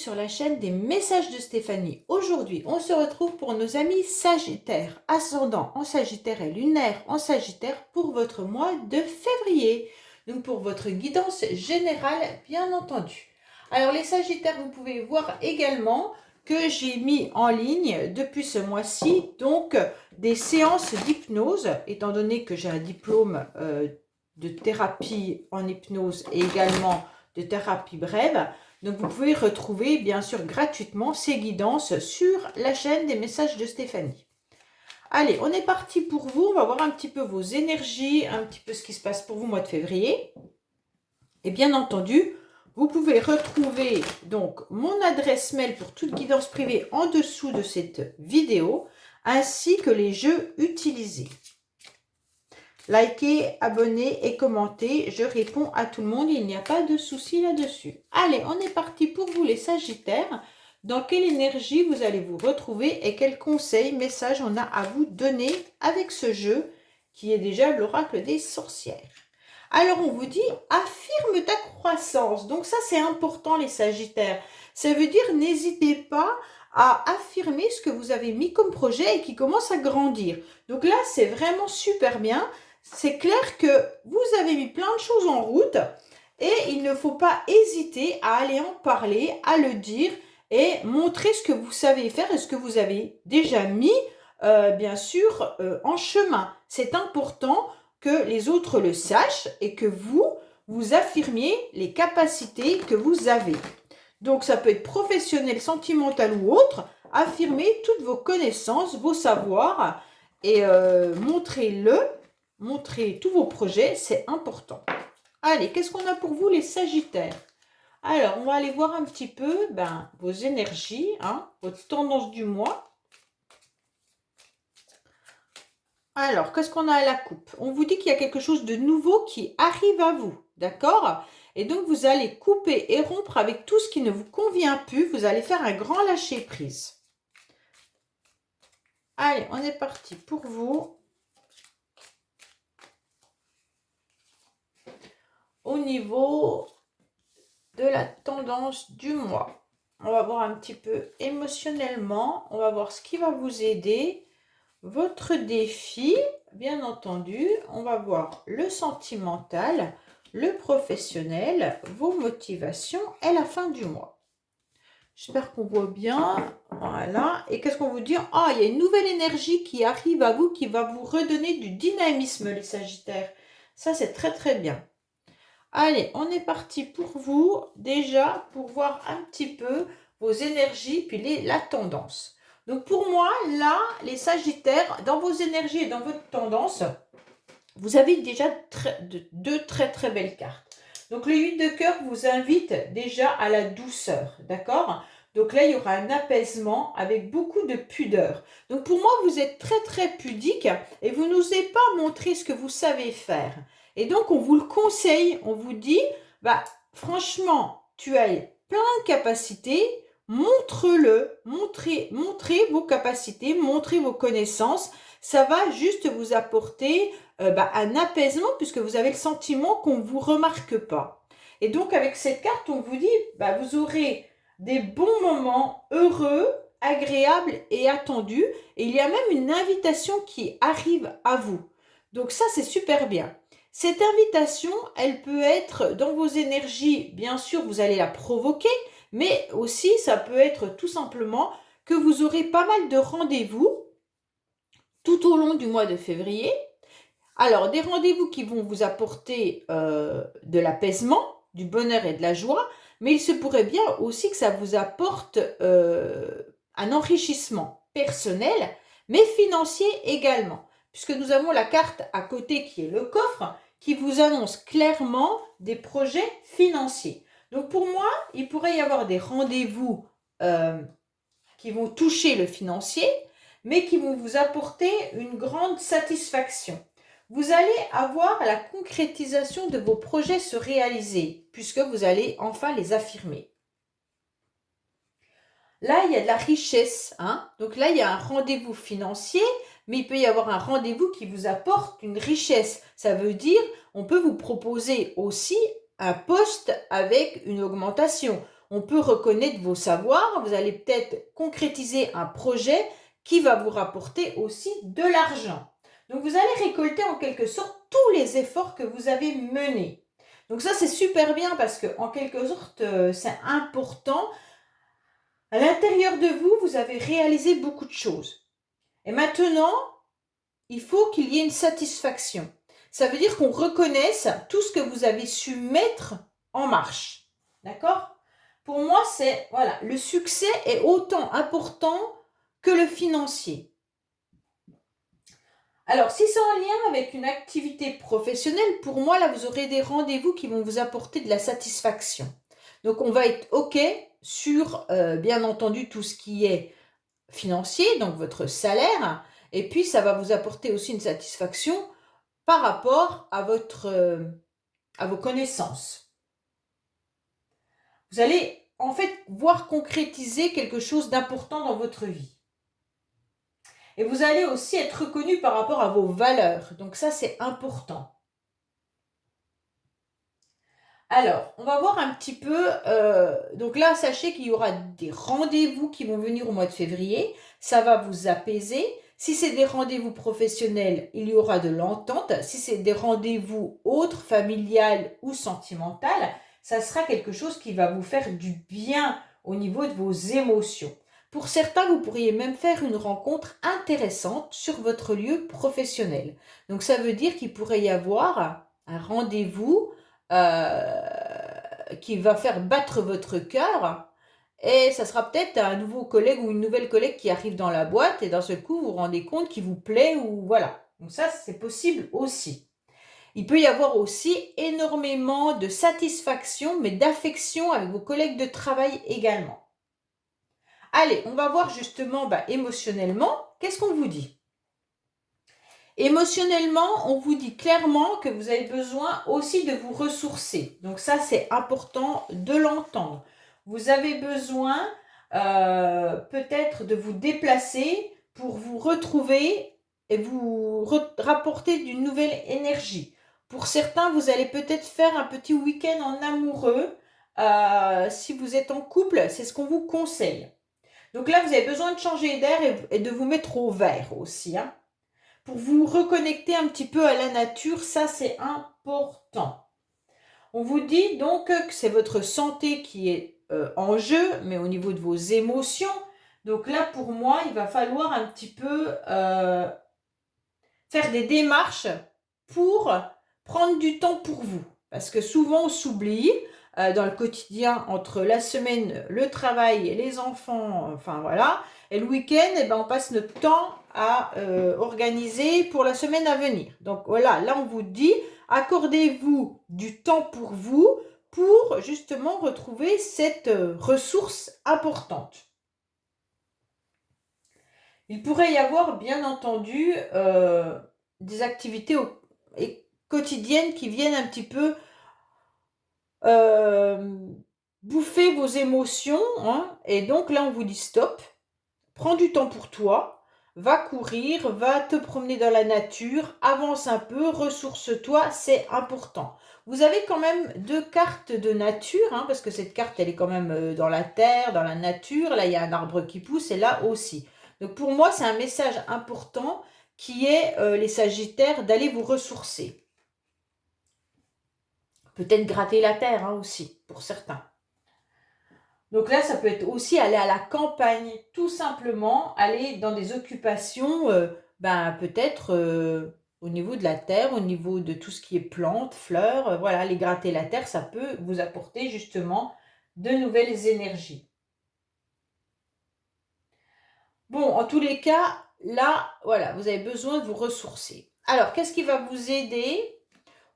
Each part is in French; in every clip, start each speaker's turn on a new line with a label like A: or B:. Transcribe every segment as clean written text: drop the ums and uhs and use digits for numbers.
A: sur la chaîne des messages de Stéphanie. Aujourd'hui, on se retrouve pour nos amis Sagittaires, ascendant en Sagittaire et lunaire en Sagittaire pour votre mois de février. Donc pour votre guidance générale, bien entendu. Alors les Sagittaires, vous pouvez voir également que j'ai mis en ligne depuis ce mois-ci donc des séances d'hypnose, étant donné que j'ai un diplôme de thérapie en hypnose et également de thérapie brève. Donc vous pouvez retrouver bien sûr gratuitement ces guidances sur la chaîne des messages de Stéphanie. Allez, on est parti pour vous. On va voir un petit peu vos énergies, un petit peu ce qui se passe pour vous au mois de février. Et bien entendu, vous pouvez retrouver donc mon adresse mail pour toute guidance privée en dessous de cette vidéo, ainsi que les jeux utilisés. Likez, abonnez et commentez. Je réponds à tout le monde. Il n'y a pas de souci là-dessus. Allez, on est parti pour vous les Sagittaires. Dans quelle énergie vous allez vous retrouver et quels conseils, messages on a à vous donner avec ce jeu qui est déjà l'oracle des sorcières. Alors, on vous dit, affirme ta croissance. Donc ça, c'est important les Sagittaires. Ça veut dire, n'hésitez pas à affirmer ce que vous avez mis comme projet et qui commence à grandir. Donc là, c'est vraiment super bien. C'est clair que vous avez mis plein de choses en route et il ne faut pas hésiter à aller en parler, à le dire et montrer ce que vous savez faire et ce que vous avez déjà mis, bien sûr, en chemin. C'est important que les autres le sachent et que vous affirmiez les capacités que vous avez. Donc, ça peut être professionnel, sentimental ou autre. Affirmez toutes vos connaissances, vos savoirs et montrez tous vos projets, c'est important. Allez, qu'est-ce qu'on a pour vous les Sagittaires? Alors, on va aller voir un petit peu vos énergies, votre tendance du mois. Alors, qu'est-ce qu'on a à la coupe? On vous dit qu'il y a quelque chose de nouveau qui arrive à vous, d'accord? Et donc, vous allez couper et rompre avec tout ce qui ne vous convient plus. Vous allez faire un grand lâcher-prise. Allez, on est parti pour vous. Au niveau de la tendance du mois, on va voir un petit peu émotionnellement. On va voir ce qui va vous aider. Votre défi, bien entendu, on va voir le sentimental, le professionnel, vos motivations et la fin du mois. J'espère qu'on voit bien. Voilà. Et qu'est-ce qu'on vous dit? Ah, il y a une nouvelle énergie qui arrive à vous, qui va vous redonner du dynamisme, les Sagittaires. Ça, c'est très, très bien. Allez, on est parti pour vous, déjà, pour voir un petit peu vos énergies, puis la tendance. Donc pour moi, là, les Sagittaires, dans vos énergies et dans votre tendance, vous avez déjà deux très très belles cartes. Donc le 8 de cœur vous invite déjà à la douceur, d'accord? Donc là, il y aura un apaisement avec beaucoup de pudeur. Donc pour moi, vous êtes très très pudique et vous n'osez pas montrer ce que vous savez faire. Et donc, on vous le conseille, on vous dit, franchement, tu as plein de capacités, montre-le, montrez vos capacités, montrez vos connaissances. Ça va juste vous apporter un apaisement puisque vous avez le sentiment qu'on ne vous remarque pas. Et donc, avec cette carte, on vous dit, vous aurez des bons moments heureux, agréables et attendus. Et il y a même une invitation qui arrive à vous. Donc ça, c'est super bien. Cette invitation, elle peut être dans vos énergies, bien sûr, vous allez la provoquer, mais aussi ça peut être tout simplement que vous aurez pas mal de rendez-vous tout au long du mois de février. Alors, des rendez-vous qui vont vous apporter de l'apaisement, du bonheur et de la joie, mais il se pourrait bien aussi que ça vous apporte un enrichissement personnel, mais financier également. Puisque nous avons la carte à côté qui est le coffre, qui vous annonce clairement des projets financiers. Donc pour moi, il pourrait y avoir des rendez-vous qui vont toucher le financier, mais qui vont vous apporter une grande satisfaction. Vous allez avoir la concrétisation de vos projets se réaliser, puisque vous allez enfin les affirmer. Là, il y a de la richesse. Donc là, il y a un rendez-vous financier, mais il peut y avoir un rendez-vous qui vous apporte une richesse. Ça veut dire, on peut vous proposer aussi un poste avec une augmentation. on peut reconnaître vos savoirs, vous allez peut-être concrétiser un projet qui va vous rapporter aussi de l'argent. Donc, vous allez récolter en quelque sorte tous les efforts que vous avez menés. Donc ça, c'est super bien parce que en quelque sorte, c'est important. À l'intérieur de vous, vous avez réalisé beaucoup de choses. Et maintenant, il faut qu'il y ait une satisfaction. Ça veut dire qu'on reconnaisse tout ce que vous avez su mettre en marche. D'accord? Pour moi, c'est, voilà, le succès est autant important que le financier. Alors, si c'est en lien avec une activité professionnelle, pour moi, là, vous aurez des rendez-vous qui vont vous apporter de la satisfaction. Donc, on va être OK sur, bien entendu, tout ce qui est financier, donc votre salaire, et puis ça va vous apporter aussi une satisfaction par rapport à à vos connaissances. Vous allez, en fait, voir concrétiser quelque chose d'important dans votre vie. Et vous allez aussi être reconnu par rapport à vos valeurs. Donc ça, c'est important. Alors, on va voir un petit peu. Donc là, sachez qu'il y aura des rendez-vous qui vont venir au mois de février. Ça va vous apaiser. Si c'est des rendez-vous professionnels, il y aura de l'entente. Si c'est des rendez-vous autres, familiales ou sentimentales, ça sera quelque chose qui va vous faire du bien au niveau de vos émotions. Pour certains, vous pourriez même faire une rencontre intéressante sur votre lieu professionnel. Donc ça veut dire qu'il pourrait y avoir un rendez-vous qui va faire battre votre cœur. Et ça sera peut-être un nouveau collègue ou une nouvelle collègue qui arrive dans la boîte et d'un seul coup, vous vous rendez compte qu'il vous plaît ou voilà. Donc ça, c'est possible aussi. Il peut y avoir aussi énormément de satisfaction, mais d'affection avec vos collègues de travail également. Allez, on va voir justement émotionnellement, qu'est-ce qu'on vous dit? Émotionnellement, on vous dit clairement que vous avez besoin aussi de vous ressourcer. Donc ça, c'est important de l'entendre. Vous avez besoin peut-être de vous déplacer pour vous retrouver et vous rapporter d'une nouvelle énergie. Pour certains, vous allez peut-être faire un petit week-end en amoureux. Si vous êtes en couple, c'est ce qu'on vous conseille. Donc là, vous avez besoin de changer d'air et de vous mettre au vert aussi, hein. Pour vous reconnecter un petit peu à la nature, ça c'est important. On vous dit donc que c'est votre santé qui est en jeu, mais au niveau de vos émotions. Donc là, pour moi, il va falloir un petit peu faire des démarches pour prendre du temps pour vous. Parce que souvent, on s'oublie dans le quotidien entre la semaine, le travail et les enfants, enfin voilà. Et le week-end, on passe notre temps à organiser pour la semaine à venir. Donc voilà, là on vous dit, accordez-vous du temps pour vous pour justement retrouver cette ressource importante. Il pourrait y avoir bien entendu des activités quotidiennes qui viennent un petit peu bouffer vos émotions, hein, et donc là on vous dit stop, prends du temps pour toi, va courir, va te promener dans la nature, avance un peu, ressource-toi, c'est important. Vous avez quand même 2 cartes de nature, hein, parce que cette carte elle est quand même dans la terre, dans la nature, là il y a un arbre qui pousse et là aussi. Donc pour moi c'est un message important qui est les Sagittaires d'aller vous ressourcer. Peut-être gratter la terre hein, aussi, pour certains. Donc là, ça peut être aussi aller à la campagne, tout simplement, aller dans des occupations, peut-être au niveau de la terre, au niveau de tout ce qui est plantes, fleurs, voilà, aller gratter la terre, ça peut vous apporter justement de nouvelles énergies. Bon, en tous les cas, là, voilà, vous avez besoin de vous ressourcer. Alors, qu'est-ce qui va vous aider?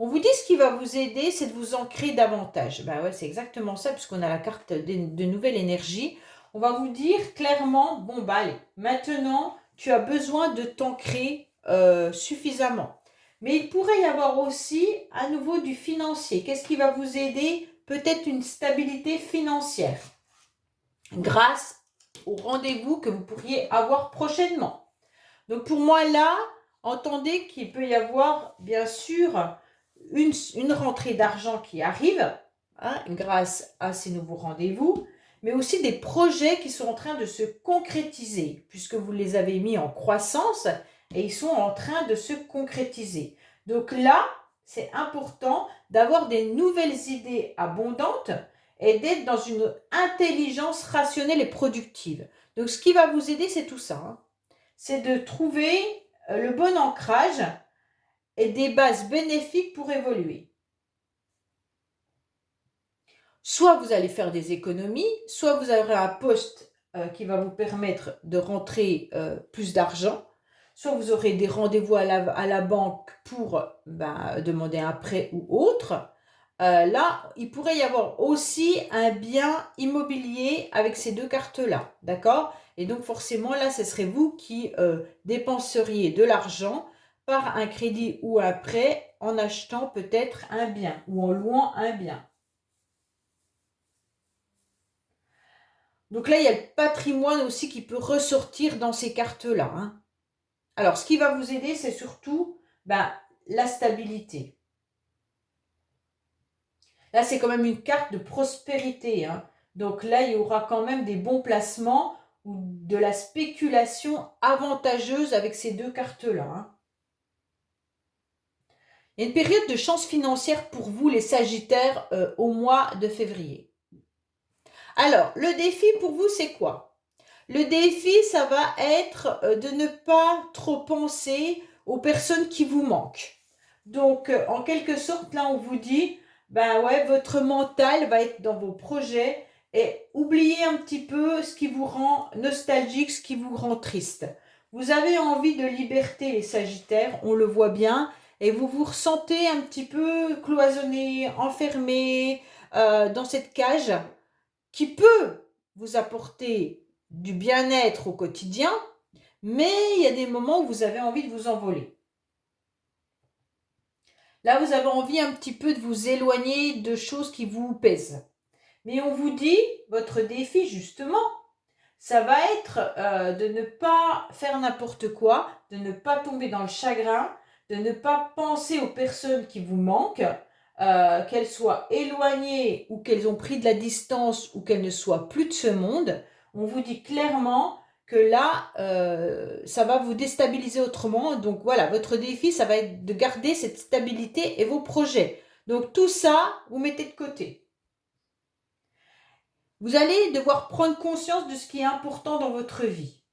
A: On vous dit ce qui va vous aider, c'est de vous ancrer davantage. Ben ouais, c'est exactement ça, puisqu'on a la carte de nouvelle énergie. On va vous dire clairement, bon bah allez, maintenant, tu as besoin de t'ancrer suffisamment. Mais il pourrait y avoir aussi à nouveau du financier. Qu'est-ce qui va vous aider? Peut-être une stabilité financière grâce au rendez-vous que vous pourriez avoir prochainement. Donc pour moi là, entendez qu'il peut y avoir bien sûr une rentrée d'argent qui arrive, hein, grâce à ces nouveaux rendez-vous, mais aussi des projets qui sont en train de se concrétiser, puisque vous les avez mis en croissance et ils sont en train de se concrétiser. Donc là, c'est important d'avoir des nouvelles idées abondantes et d'être dans une intelligence rationnelle et productive. Donc ce qui va vous aider, c'est tout ça, hein. C'est de trouver le bon ancrage et des bases bénéfiques pour évoluer. Soit vous allez faire des économies, soit vous aurez un poste qui va vous permettre de rentrer plus d'argent, soit vous aurez des rendez-vous à la banque pour demander un prêt ou autre. Là, il pourrait y avoir aussi un bien immobilier avec ces deux cartes-là, d'accord? Et donc forcément, là, ce serait vous qui dépenseriez de l'argent par un crédit ou un prêt en achetant peut-être un bien ou en louant un bien. Donc là, il y a le patrimoine aussi qui peut ressortir dans ces cartes-là, hein. Alors, ce qui va vous aider, c'est surtout la stabilité. Là, c'est quand même une carte de prospérité, hein. Donc là, il y aura quand même des bons placements ou de la spéculation avantageuse avec ces deux cartes-là, hein. Il y a une période de chance financière pour vous, les Sagittaires, au mois de février. Alors, le défi pour vous, c'est quoi? Le défi, ça va être de ne pas trop penser aux personnes qui vous manquent. Donc, en quelque sorte, là, on vous dit, votre mental va être dans vos projets et oubliez un petit peu ce qui vous rend nostalgique, ce qui vous rend triste. Vous avez envie de liberté, les Sagittaires, on le voit bien, et vous vous ressentez un petit peu cloisonné, enfermé dans cette cage qui peut vous apporter du bien-être au quotidien, mais il y a des moments où vous avez envie de vous envoler. Là, vous avez envie un petit peu de vous éloigner de choses qui vous pèsent. Mais on vous dit, votre défi justement, ça va être de ne pas faire n'importe quoi, de ne pas tomber dans le chagrin, de ne pas penser aux personnes qui vous manquent, qu'elles soient éloignées ou qu'elles ont pris de la distance ou qu'elles ne soient plus de ce monde. On vous dit clairement que là, ça va vous déstabiliser autrement. Donc voilà, votre défi, ça va être de garder cette stabilité et vos projets. Donc tout ça, vous mettez de côté. Vous allez devoir prendre conscience de ce qui est important dans votre vie.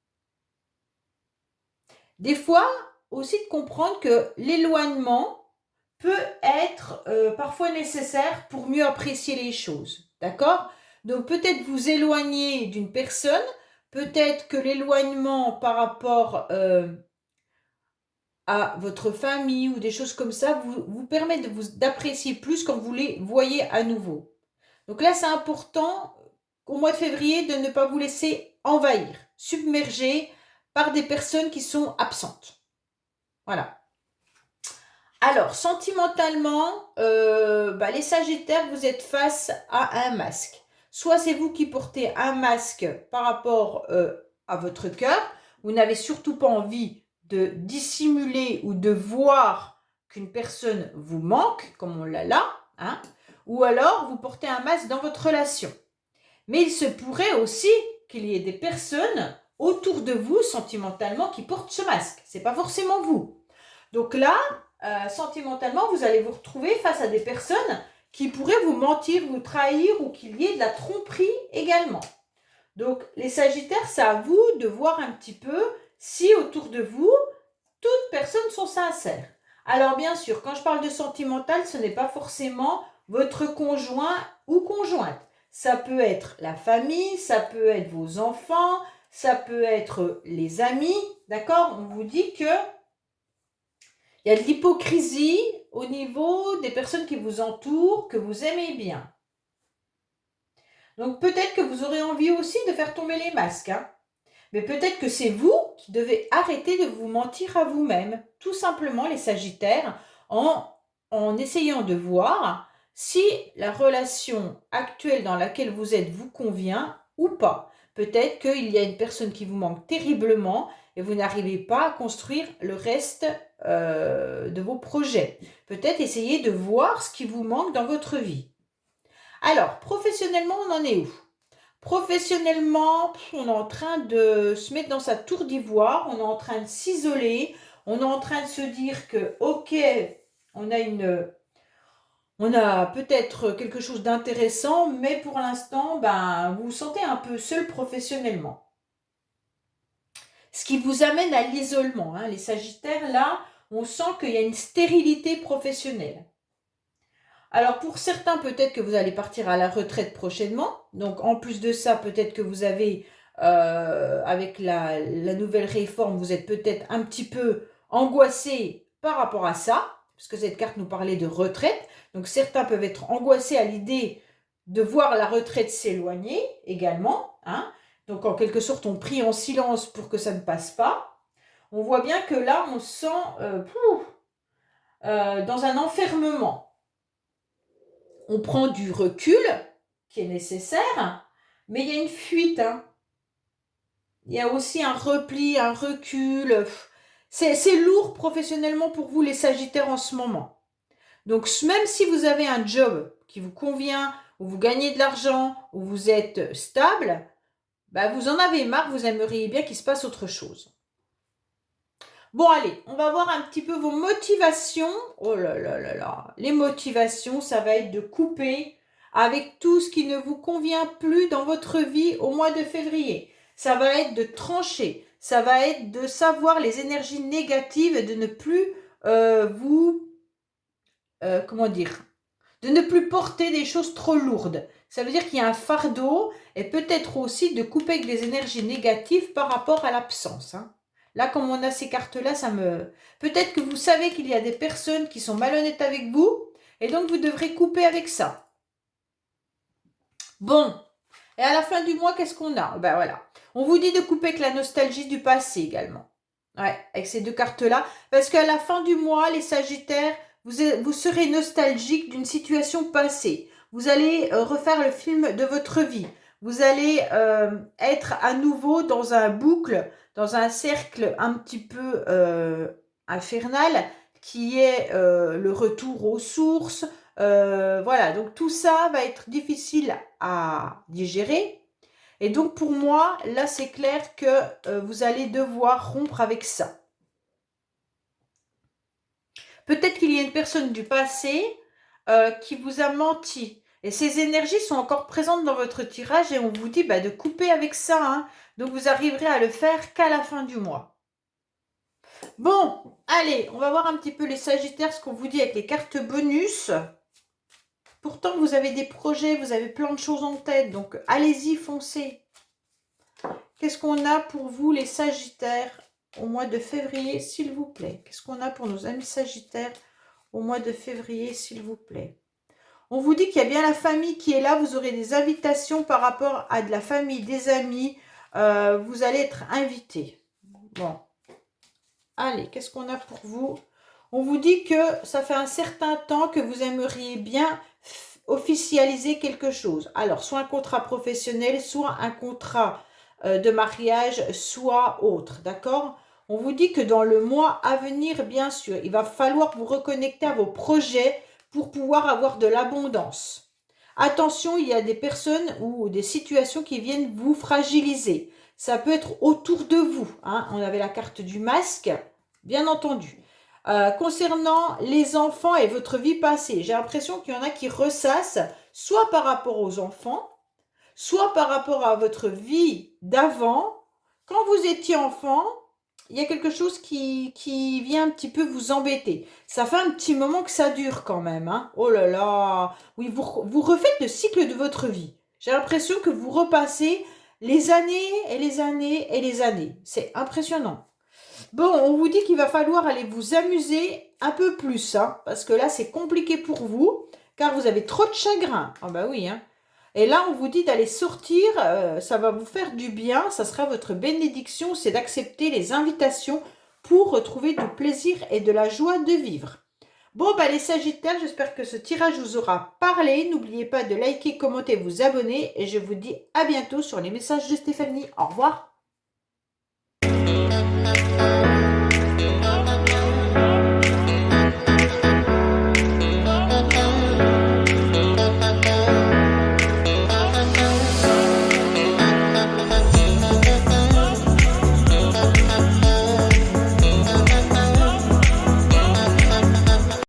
A: Des fois, aussi de comprendre que l'éloignement peut être parfois nécessaire pour mieux apprécier les choses. D'accord? Donc peut-être vous éloigner d'une personne, peut-être que l'éloignement par rapport à votre famille ou des choses comme ça vous permet d'apprécier plus quand vous les voyez à nouveau. Donc là, c'est important au mois de février de ne pas vous laisser envahir, submerger par des personnes qui sont absentes. Voilà. Alors, sentimentalement, les Sagittaires, vous êtes face à un masque. Soit c'est vous qui portez un masque par rapport à votre cœur, vous n'avez surtout pas envie de dissimuler ou de voir qu'une personne vous manque, comme on l'a là, hein, ou alors vous portez un masque dans votre relation. Mais il se pourrait aussi qu'il y ait des personnes autour de vous, sentimentalement, qui portent ce masque. Ce n'est pas forcément vous. Donc là, sentimentalement, vous allez vous retrouver face à des personnes qui pourraient vous mentir, vous trahir ou qu'il y ait de la tromperie également. Donc les Sagittaires, c'est à vous de voir un petit peu si autour de vous, toutes personnes sont sincères. Alors bien sûr, quand je parle de sentimental, ce n'est pas forcément votre conjoint ou conjointe. Ça peut être la famille, ça peut être vos enfants, ça peut être les amis, d'accord? On vous dit que il y a de l'hypocrisie au niveau des personnes qui vous entourent, que vous aimez bien. Donc peut-être que vous aurez envie aussi de faire tomber les masques, hein. Mais peut-être que c'est vous qui devez arrêter de vous mentir à vous-même, tout simplement les Sagittaires, en essayant de voir si la relation actuelle dans laquelle vous êtes vous convient ou pas. Peut-être qu'il y a une personne qui vous manque terriblement et vous n'arrivez pas à construire le reste de vos projets. Peut-être essayer de voir ce qui vous manque dans votre vie. Alors, professionnellement, on en est où? Professionnellement, on est en train de se mettre dans sa tour d'ivoire, on est en train de s'isoler, on est en train de se dire que, ok, on a on a peut-être quelque chose d'intéressant, mais pour l'instant, ben, vous vous sentez un peu seul professionnellement. Ce qui vous amène à l'isolement, hein. Les Sagittaires, là, on sent qu'il y a une stérilité professionnelle. Alors pour certains, peut-être que vous allez partir à la retraite prochainement. Donc en plus de ça, peut-être que vous avez, avec la nouvelle réforme, vous êtes peut-être un petit peu angoissé par rapport à ça, puisque cette carte nous parlait de retraite. Donc certains peuvent être angoissés à l'idée de voir la retraite s'éloigner également, hein. Donc en quelque sorte, on prie en silence pour que ça ne passe pas. On voit bien que là, on se sent dans un enfermement. On prend du recul, qui est nécessaire, mais il y a une fuite, hein. Il y a aussi un repli, un recul. C'est lourd professionnellement pour vous, les Sagittaires, en ce moment. Donc, même si vous avez un job qui vous convient, où vous gagnez de l'argent, où vous êtes stable, bah, vous en avez marre, vous aimeriez bien qu'il se passe autre chose. Bon, allez, on va voir un petit peu vos motivations. Oh là là là là. Les motivations, ça va être de couper avec tout ce qui ne vous convient plus dans votre vie au mois de février. Ça va être de trancher. Ça va être de savoir les énergies négatives et de ne plus comment dire, de ne plus porter des choses trop lourdes. Ça veut dire qu'il y a un fardeau et peut-être aussi de couper avec des énergies négatives par rapport à l'absence, hein. Là, comme on a ces cartes-là, ça me... Peut-être que vous savez qu'il y a des personnes qui sont malhonnêtes avec vous et donc vous devrez couper avec ça. Bon, et à la fin du mois, qu'est-ce qu'on a? Ben voilà. On vous dit de couper avec la nostalgie du passé également. Ouais, avec ces deux cartes-là. Parce qu'à la fin du mois, les Sagittaires, vous serez nostalgique d'une situation passée. Vous allez refaire le film de votre vie. Vous allez être à nouveau dans un boucle, dans un cercle un petit peu infernal, qui est le retour aux sources. Voilà, donc tout ça va être difficile à digérer. Et donc pour moi, là c'est clair que vous allez devoir rompre avec ça. Peut-être qu'il y a une personne du passé qui vous a menti. Et ces énergies sont encore présentes dans votre tirage et on vous dit de couper avec ça, hein. Donc vous arriverez à le faire qu'à la fin du mois. Bon, allez, on va voir un petit peu les Sagittaires, ce qu'on vous dit avec les cartes bonus. Pourtant, vous avez des projets, vous avez plein de choses en tête, donc allez-y, foncez. Qu'est-ce qu'on a pour vous, les Sagittaires, au mois de février, s'il vous plaît? Qu'est-ce qu'on a pour nos amis Sagittaires au mois de février, s'il vous plaît? On vous dit qu'il y a bien la famille qui est là. Vous aurez des invitations par rapport à de la famille, des amis. Vous allez être invités. Bon. Allez, qu'est-ce qu'on a pour vous? On vous dit que ça fait un certain temps que vous aimeriez bien officialiser quelque chose. Alors, soit un contrat professionnel, soit un contrat de mariage, soit autre, d'accord? On vous dit que dans le mois à venir, bien sûr, il va falloir vous reconnecter à vos projets pour pouvoir avoir de l'abondance. Attention, il y a des personnes ou des situations qui viennent vous fragiliser. Ça peut être autour de vous, hein. On avait la carte du masque, bien entendu. Concernant les enfants et votre vie passée, j'ai l'impression qu'il y en a qui ressassent, soit par rapport aux enfants, soit par rapport à votre vie d'avant. Quand vous étiez enfant, il y a quelque chose qui vient un petit peu vous embêter. Ça fait un petit moment que ça dure quand même, hein. Oh là là. Oui, vous refaites le cycle de votre vie. J'ai l'impression que vous repassez les années et les années et les années. C'est impressionnant. Bon, on vous dit qu'il va falloir aller vous amuser un peu plus, hein, parce que là, c'est compliqué pour vous, car vous avez trop de chagrin. Ah bah oui, hein. Et là, on vous dit d'aller sortir, ça va vous faire du bien, ça sera votre bénédiction, c'est d'accepter les invitations pour retrouver du plaisir et de la joie de vivre. Bon, les Sagittaires, j'espère que ce tirage vous aura parlé. N'oubliez pas de liker, commenter, vous abonner, et je vous dis à bientôt sur les messages de Stéphanie. Au revoir.